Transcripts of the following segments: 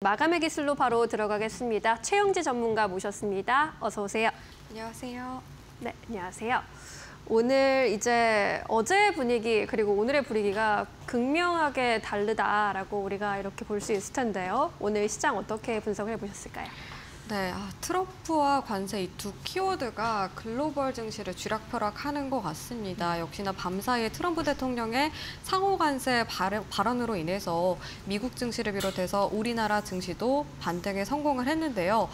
마감의 기술로 바로 들어가겠습니다. 최영지 전문가 모셨습니다. 어서 오세요. 안녕하세요. 네, 안녕하세요. 오늘 이제 어제의 분위기 그리고 오늘의 분위기가 극명하게 다르다라고 우리가 이렇게 볼 수 있을 텐데요. 오늘 시장 어떻게 분석을 해보셨을까요? 네, 트럼프와 관세 이 두 키워드가 글로벌 증시를 쥐락펴락하는 것 같습니다. 역시나 밤사이에 트럼프 대통령의 상호 관세 발언으로 인해서 미국 증시를 비롯해서 우리나라 증시도 반등에 성공을 했는데요.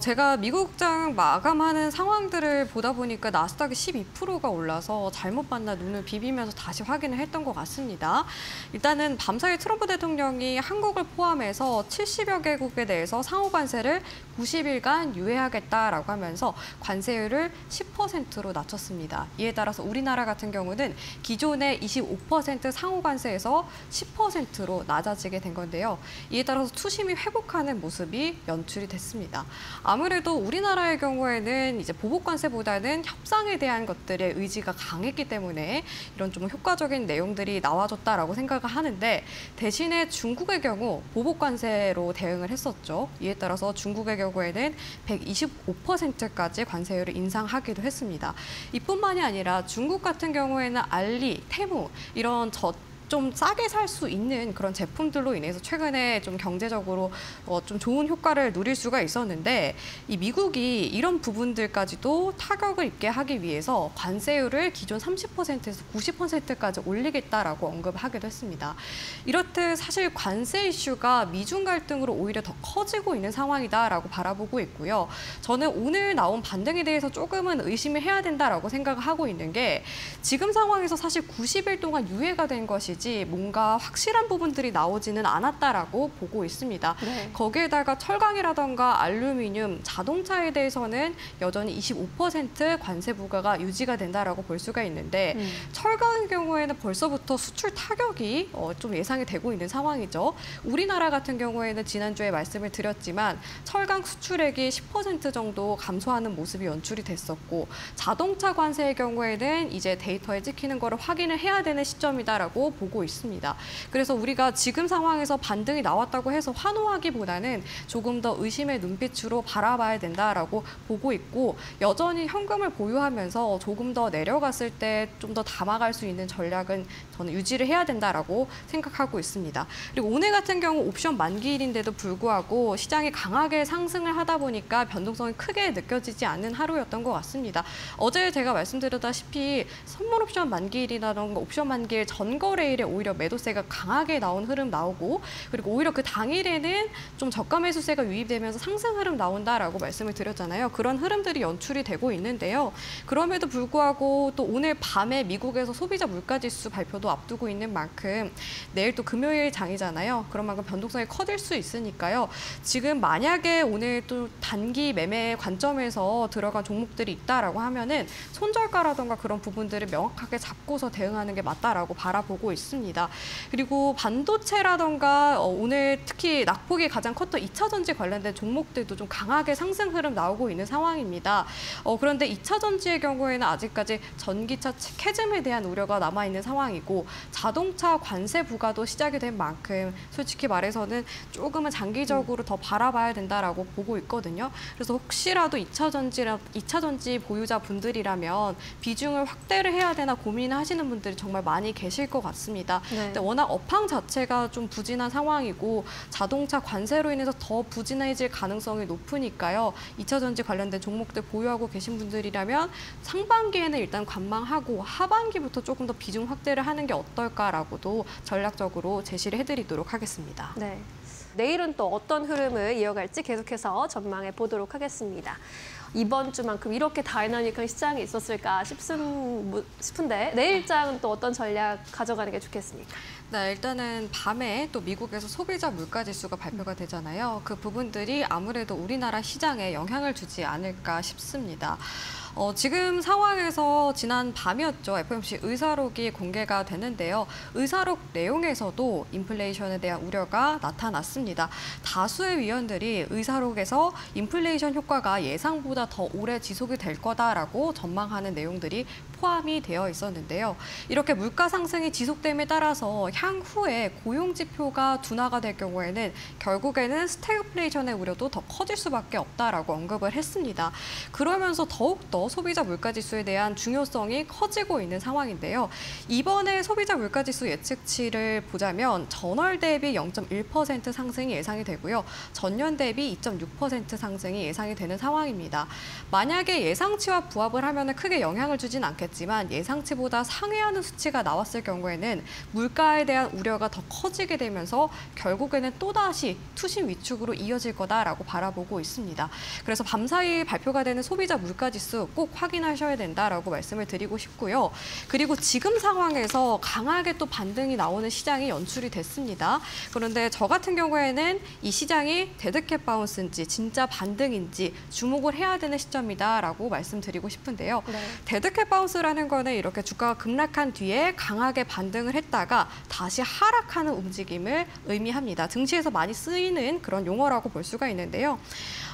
제가 미국장 마감하는 상황들을 보다 보니까 나스닥이 12%가 올라서 잘못 봤나 눈을 비비면서 다시 확인을 했던 것 같습니다. 일단은 밤사이 트럼프 대통령이 한국을 포함해서 70여 개국에 대해서 상호 관세를 90일간 유예하겠다라고 하면서 관세율을 10%로 낮췄습니다. 이에 따라서 우리나라 같은 경우는 기존의 25% 상호 관세에서 10%로 낮아지게 된 건데요. 이에 따라서 투심이 회복하는 모습이 연출이 됐습니다. 아무래도 우리나라의 경우에는 이제 보복 관세보다는 협상에 대한 것들의 의지가 강했기 때문에 이런 좀 효과적인 내용들이 나와줬다라고 생각을 하는데, 대신에 중국의 경우 보복 관세로 대응을 했었죠. 이에 따라서 중국의 경우에는 125%까지 관세율을 인상하기도 했습니다. 이뿐만이 아니라 중국 같은 경우에는 알리, 테무 이런 좀 싸게 살 수 있는 그런 제품들로 인해서 최근에 좀 경제적으로 좀 좋은 효과를 누릴 수가 있었는데, 이 미국이 이런 부분들까지도 타격을 입게 하기 위해서 관세율을 기존 30%에서 90%까지 올리겠다라고 언급하기도 했습니다. 이렇듯 사실 관세 이슈가 미중 갈등으로 오히려 더 커지고 있는 상황이다라고 바라보고 있고요. 저는 오늘 나온 반등에 대해서 조금은 의심을 해야 된다라고 생각을 하고 있는 게, 지금 상황에서 사실 90일 동안 유예가 된 것이 뭔가 확실한 부분들이 나오지는 않았다라고 보고 있습니다. 네. 거기에다가 철강이라던가 알루미늄, 자동차에 대해서는 여전히 25% 관세 부과가 유지가 된다라고 볼 수가 있는데, 철강의 경우에는 벌써부터 수출 타격이 좀 예상이 되고 있는 상황이죠. 우리나라 같은 경우에는 지난주에 말씀을 드렸지만 철강 수출액이 10% 정도 감소하는 모습이 연출이 됐었고, 자동차 관세의 경우에는 이제 데이터에 찍히는 거를 확인을 해야 되는 시점이다라고 보고 있습니다. 그래서 우리가 지금 상황에서 반등이 나왔다고 해서 환호하기보다는 조금 더 의심의 눈빛으로 바라봐야 된다라고 보고 있고, 여전히 현금을 보유하면서 조금 더 내려갔을 때 좀 더 담아갈 수 있는 전략은 저는 유지를 해야 된다라고 생각하고 있습니다. 그리고 오늘 같은 경우 옵션 만기일인데도 불구하고 시장이 강하게 상승을 하다 보니까 변동성이 크게 느껴지지 않는 하루였던 것 같습니다. 어제 제가 말씀드렸다시피 선물 옵션 만기일이라던가 옵션 만기일 전거래일에 오히려 매도세가 강하게 나온 흐름 나오고, 그리고 오히려 그 당일에는 좀 저가 매수세가 유입되면서 상승 흐름 나온다라고 말씀을 드렸잖아요. 그런 흐름들이 연출이 되고 있는데요. 그럼에도 불구하고 또 오늘 밤에 미국에서 소비자 물가지수 발표도 앞두고 있는 만큼 내일 또 금요일 장이잖아요. 그런 만큼 변동성이 커질 수 있으니까요. 지금 만약에 오늘 또 단기 매매 관점에서 들어간 종목들이 있다라고 하면은 손절가라던가 그런 부분들을 명확하게 잡고서 대응하는 게 맞다라고 바라보고 있습니다. 그리고 반도체라던가 오늘 특히 낙폭이 가장 컸던 2차 전지 관련된 종목들도 좀 강하게 상승 흐름 나오고 있는 상황입니다. 그런데 2차 전지의 경우에는 아직까지 전기차 캐즘에 대한 우려가 남아있는 상황이고, 자동차 관세 부과도 시작이 된 만큼 솔직히 말해서는 조금은 장기적으로 더 바라봐야 된다라고 보고 있거든요. 그래서 혹시라도 2차 전지 보유자 분들이라면 비중을 확대를 해야 되나 고민하시는 분들이 정말 많이 계실 것 같습니다. 네. 근데 워낙 업황 자체가 좀 부진한 상황이고 자동차 관세로 인해서 더 부진해질 가능성이 높으니까요. 2차 전지 관련된 종목들 보유하고 계신 분들이라면 상반기에는 일단 관망하고 하반기부터 조금 더 비중 확대를 하는 게 어떨까라고도 전략적으로 제시를 해드리도록 하겠습니다. 네. 내일은 또 어떤 흐름을 이어갈지 계속해서 전망해 보도록 하겠습니다. 이번 주만큼 이렇게 다이나믹한 시장이 있었을까 싶은데 내일장은 또 어떤 전략 가져가는 게 좋겠습니까? 네, 일단은 밤에 또 미국에서 소비자 물가지수가 발표가 되잖아요. 그 부분들이 아무래도 우리나라 시장에 영향을 주지 않을까 싶습니다. 지금 상황에서 지난 밤이었죠. FOMC 의사록이 공개가 되는데요. 의사록 내용에서도 인플레이션에 대한 우려가 나타났습니다. 다수의 위원들이 의사록에서 인플레이션 효과가 예상보다 더 오래 지속이 될 거다라고 전망하는 내용들이 포함이 되어 있었는데요. 이렇게 물가 상승이 지속됨에 따라서 향후에 고용 지표가 둔화가 될 경우에는 결국에는 스태그플레이션의 우려도 더 커질 수밖에 없다라고 언급을 했습니다. 그러면서 더욱더 소비자 물가지수에 대한 중요성이 커지고 있는 상황인데요. 이번에 소비자 물가지수 예측치를 보자면 전월 대비 0.1% 상승이 예상이 되고요. 전년 대비 2.6% 상승이 예상이 되는 상황입니다. 만약에 예상치와 부합을 하면 크게 영향을 주진 않겠지만 예상치보다 상회하는 수치가 나왔을 경우에는 물가에 대한 우려가 더 커지게 되면서 결국에는 또다시 투심 위축으로 이어질 거다라고 바라보고 있습니다. 그래서 밤사이 발표가 되는 소비자 물가지수 꼭 확인하셔야 된다라고 말씀을 드리고 싶고요. 그리고 지금 상황에서 강하게 또 반등이 나오는 시장이 연출이 됐습니다. 그런데 저 같은 경우에는 이 시장이 데드캣 바운스인지 진짜 반등인지 주목을 해야 되는 시점이다라고 말씀드리고 싶은데요. 네. 데드캣 바운스라는 거는 이렇게 주가가 급락한 뒤에 강하게 반등을 했다가 다시 하락하는 움직임을 의미합니다. 증시에서 많이 쓰이는 그런 용어라고 볼 수가 있는데요.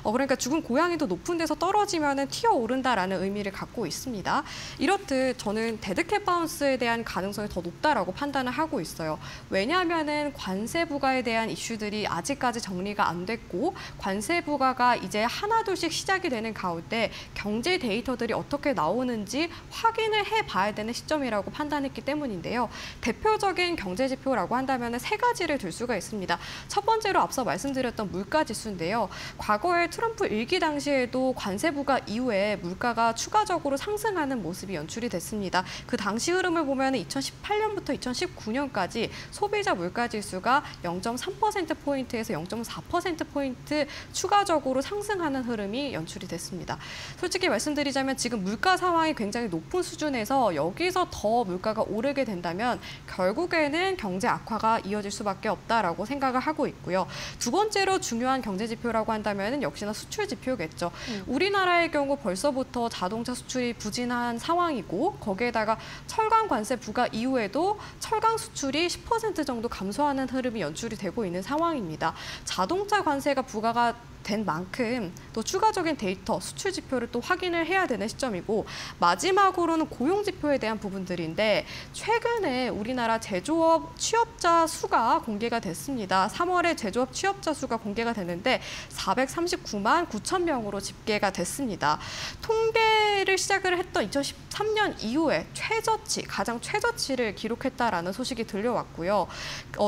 그러니까 죽은 고양이도 높은 데서 떨어지면 튀어오른다라는 의미를 갖고 있습니다. 이렇듯 저는 데드캣 바운스에 대한 가능성이 더 높다라고 판단을 하고 있어요. 왜냐하면 관세 부과에 대한 이슈들이 아직까지 정리가 안 됐고 관세 부과가 이제 하나둘씩 시작이 되는 가운데 경제 데이터들이 어떻게 나오는지 확인을 해봐야 되는 시점이라고 판단했기 때문인데요. 대표적인 경제 지표라고 한다면 세 가지를 들 수가 있습니다. 첫 번째로 앞서 말씀드렸던 물가 지수인데요. 과거에 트럼프 일기 당시에도 관세 부과 이후에 물가가 추가적으로 상승하는 모습이 연출이 됐습니다. 그 당시 흐름을 보면 2018년부터 2019년까지 소비자 물가 지수가 0.3%포인트에서 0.4%포인트 추가적으로 상승하는 흐름이 연출이 됐습니다. 솔직히 말씀드리자면 지금 물가 상황이 굉장히 높은 수준에서 여기서 더 물가가 오르게 된다면 결국에는 경제 악화가 이어질 수밖에 없다라고 생각을 하고 있고요. 두 번째로 중요한 경제 지표라고 한다면 역시나 수출 지표겠죠. 우리나라의 경우 벌써부터 자동차 수출이 부진한 상황이고 거기에다가 철강 관세 부과 이후에도 철강 수출이 10% 정도 감소하는 흐름이 연출이 되고 있는 상황입니다. 자동차 관세가 부과가 된 만큼 또 추가적인 데이터, 수출 지표를 또 확인을 해야 되는 시점이고 마지막으로는 고용 지표에 대한 부분들인데 최근에 우리나라 제조업 취업자 수가 공개가 됐습니다. 3월에 제조업 취업자 수가 공개가 됐는데 439만 9천 명으로 집계가 됐습니다. 통계를 시작을 했던 2013년 이후에 최저치, 가장 최저치를 기록했다라는 소식이 들려왔고요.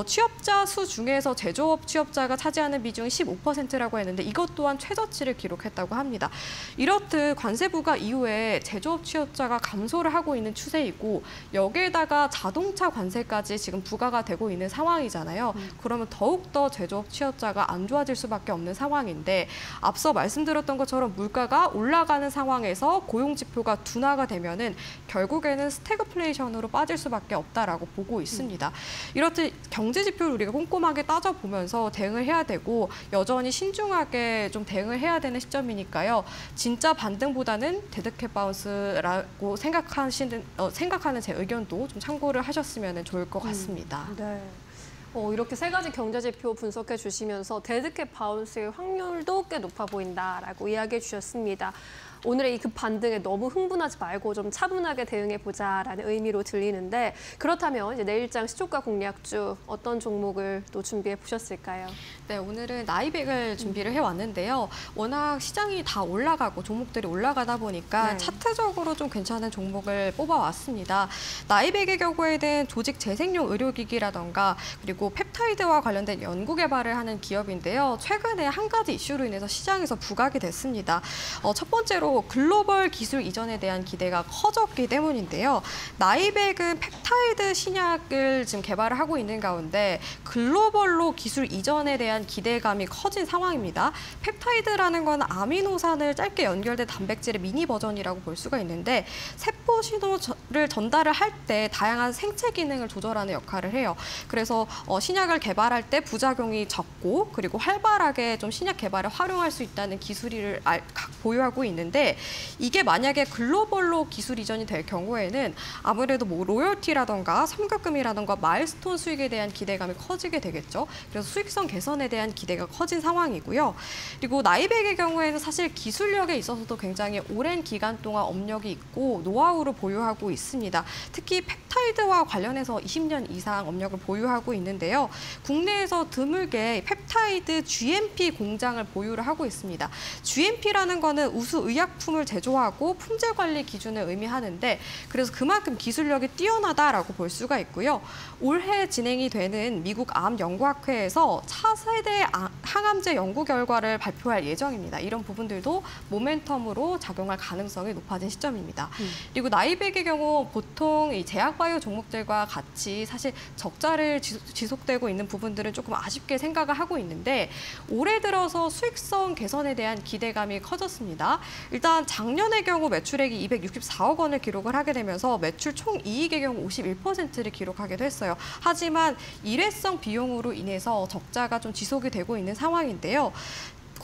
취업자 수 중에서 제조업 취업자가 차지하는 비중이 15%라고 했는데 이것 또한 최저치를 기록했다고 합니다. 이렇듯 관세 부과 이후에 제조업 취업자가 감소를 하고 있는 추세이고 여기에다가 자동차 관세까지 지금 부과가 되고 있는 상황이잖아요. 그러면 더욱더 제조업 취업자가 안 좋아질 수밖에 없는 상황인데 앞서 말씀드렸던 것처럼 물가가 올라가는 상황에서 고용 지표가 둔화가 되면은 결국에는 스태그플레이션으로 빠질 수밖에 없다라고 보고 있습니다. 이렇듯 경제 지표를 우리가 꼼꼼하게 따져보면서 대응을 해야 되고 여전히 신중하게 좀 대응을 해야 되는 시점이니까요. 진짜 반등보다는 데드캣 바운스라고 생각하는 제 의견도 좀 참고를 하셨으면 좋을 것 같습니다. 네. 이렇게 세 가지 경제 지표 분석해 주시면서 데드캣 바운스의 확률도 꽤 높아 보인다라고 이야기해 주셨습니다. 오늘의 이 급반등에 너무 흥분하지 말고 좀 차분하게 대응해보자라는 의미로 들리는데 그렇다면 이제 내일장 시초가 공략주 어떤 종목을 또 준비해 보셨을까요? 네, 오늘은 나이백을 준비를 해왔는데요. 워낙 시장이 다 올라가고 종목들이 올라가다 보니까 차트적으로 좀 괜찮은 종목을 뽑아왔습니다. 나이백의 경우에는 조직 재생용 의료기기라던가 그리고 펩타이드와 관련된 연구 개발을 하는 기업인데요. 최근에 한 가지 이슈로 인해서 시장에서 부각이 됐습니다. 첫 번째로 글로벌 기술 이전에 대한 기대가 커졌기 때문인데요. 나이백은 펩타이드 신약을 지금 개발을 하고 있는 가운데 글로벌로 기술 이전에 대한 기대감이 커진 상황입니다. 펩타이드라는 건 아미노산을 짧게 연결된 단백질의 미니 버전이라고 볼 수가 있는데 세포 신호를 전달을 할 때 다양한 생체 기능을 조절하는 역할을 해요. 그래서 신약을 개발할 때 부작용이 적고 그리고 활발하게 좀 신약 개발에 활용할 수 있다는 기술을 보유하고 있는데 이게 만약에 글로벌로 기술 이전이 될 경우에는 아무래도 뭐 로열티라던가 선급금이라던가 마일스톤 수익에 대한 기대감이 커지게 되겠죠. 그래서 수익성 개선에 대한 기대가 커진 상황이고요. 그리고 나이백의 경우에는 사실 기술력에 있어서도 굉장히 오랜 기간 동안 업력이 있고 노하우를 보유하고 있습니다. 특히 펩타이드와 관련해서 20년 이상 업력을 보유하고 있는데요. 국내에서 드물게 펩타이드 GMP 공장을 보유를 하고 있습니다. GMP라는 거는 우수 의약품을 제조하고 품질 관리 기준을 의미하는데 그래서 그만큼 기술력이 뛰어나다라고 볼 수가 있고요. 올해 진행이 되는 미국 암연구학회에서 차세대 항암제 연구 결과를 발표할 예정입니다. 이런 부분들도 모멘텀으로 작용할 가능성이 높아진 시점입니다. 그리고 나이백의 경우 보통 이 제약바이오 종목들과 같이 사실 적자를 지속되고 있는 부분들은 조금 아쉽게 생각을 하고 있는데 올해 들어서 수익성 개선에 대한 기대감이 커졌습니다. 일단 작년의 경우 매출액이 264억 원을 기록을 하게 되면서 매출 총 이익의 경우 51%를 기록하기도 했어요. 하지만 일회성 비용으로 인해서 적자가 좀 지속이 되고 있는 상황인데요.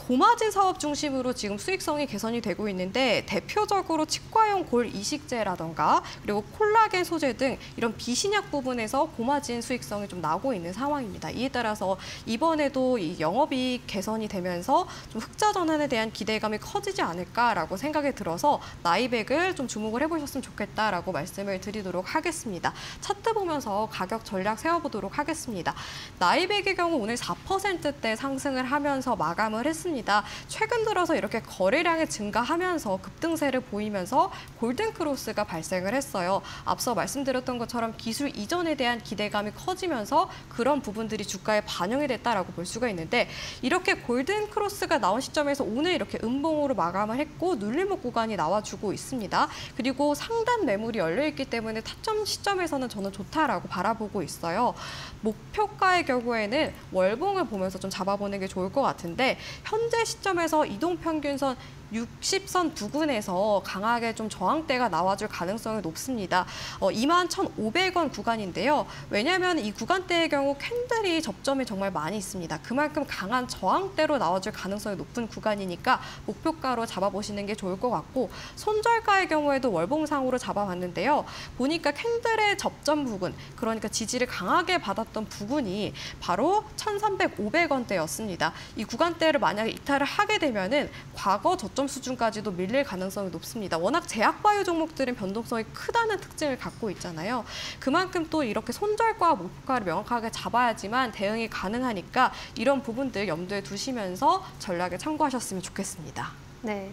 고마진 사업 중심으로 지금 수익성이 개선이 되고 있는데 대표적으로 치과용 골 이식제라던가 그리고 콜라겐 소재 등 이런 비신약 부분에서 고마진 수익성이 좀 나오고 있는 상황입니다. 이에 따라서 이번에도 이 영업이익 개선이 되면서 좀 흑자 전환에 대한 기대감이 커지지 않을까라고 생각이 들어서 나이백을 좀 주목을 해보셨으면 좋겠다라고 말씀을 드리도록 하겠습니다. 차트 보면서 가격 전략 세워보도록 하겠습니다. 나이백의 경우 오늘 4%대 상승을 하면서 마감을 했습니다. 최근 들어서 이렇게 거래량이 증가하면서 급등세를 보이면서 골든크로스가 발생을 했어요. 앞서 말씀드렸던 것처럼 기술 이전에 대한 기대감이 커지면서 그런 부분들이 주가에 반영이 됐다라고 볼 수가 있는데 이렇게 골든크로스가 나온 시점에서 오늘 이렇게 음봉으로 마감을 했고 눌림목 구간이 나와주고 있습니다. 그리고 상단 매물이 열려있기 때문에 타점 시점에서는 저는 좋다라고 바라보고 있어요. 목표가의 경우에는 월봉을 보면서 좀 잡아보는 게 좋을 것 같은데 현재 시점에서 이동평균선 60선 부근에서 강하게 좀 저항대가 나와줄 가능성이 높습니다. 21,500원 구간인데요. 왜냐하면 이 구간대의 경우 캔들이 접점이 정말 많이 있습니다. 그만큼 강한 저항대로 나와줄 가능성이 높은 구간이니까 목표가로 잡아보시는 게 좋을 것 같고 손절가의 경우에도 월봉상으로 잡아봤는데요. 보니까 캔들의 접점 부근, 그러니까 지지를 강하게 받았던 부근이 바로 1,300, 500원대였습니다. 이 구간대를 만약에 이탈을 하게 되면은 과거 저점 수준까지도 밀릴 가능성이 높습니다. 워낙 제약바이오 종목들은 변동성이 크다는 특징을 갖고 있잖아요. 그만큼 또 이렇게 손절과 목표가를 명확하게 잡아야지만 대응이 가능하니까 이런 부분들 염두에 두시면서 전략에 참고하셨으면 좋겠습니다. 네.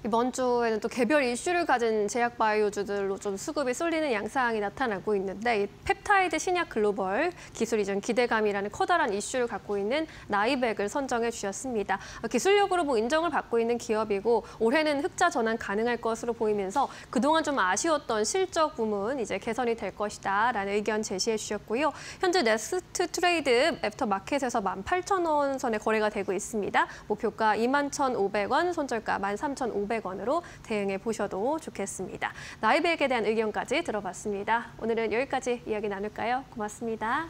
이번 주에는 또 개별 이슈를 가진 제약바이오주들로 좀 수급이 쏠리는 양상이 나타나고 있는데 이 펩타이드 신약 글로벌 기술 이전 기대감이라는 커다란 이슈를 갖고 있는 나이백을 선정해 주셨습니다. 기술력으로 뭐 인정을 받고 있는 기업이고 올해는 흑자 전환 가능할 것으로 보이면서 그동안 좀 아쉬웠던 실적 부분 이제 개선이 될 것이다라는 의견 제시해 주셨고요. 현재 넥스트 트레이드 애프터 마켓에서 18,000원 선에 거래가 되고 있습니다. 목표가 21,500원, 손절가 13,500원으로 대응해 보셔도 좋겠습니다. 나이백에 대한 의견까지 들어봤습니다. 오늘은 여기까지 이야기 나눌까요? 고맙습니다.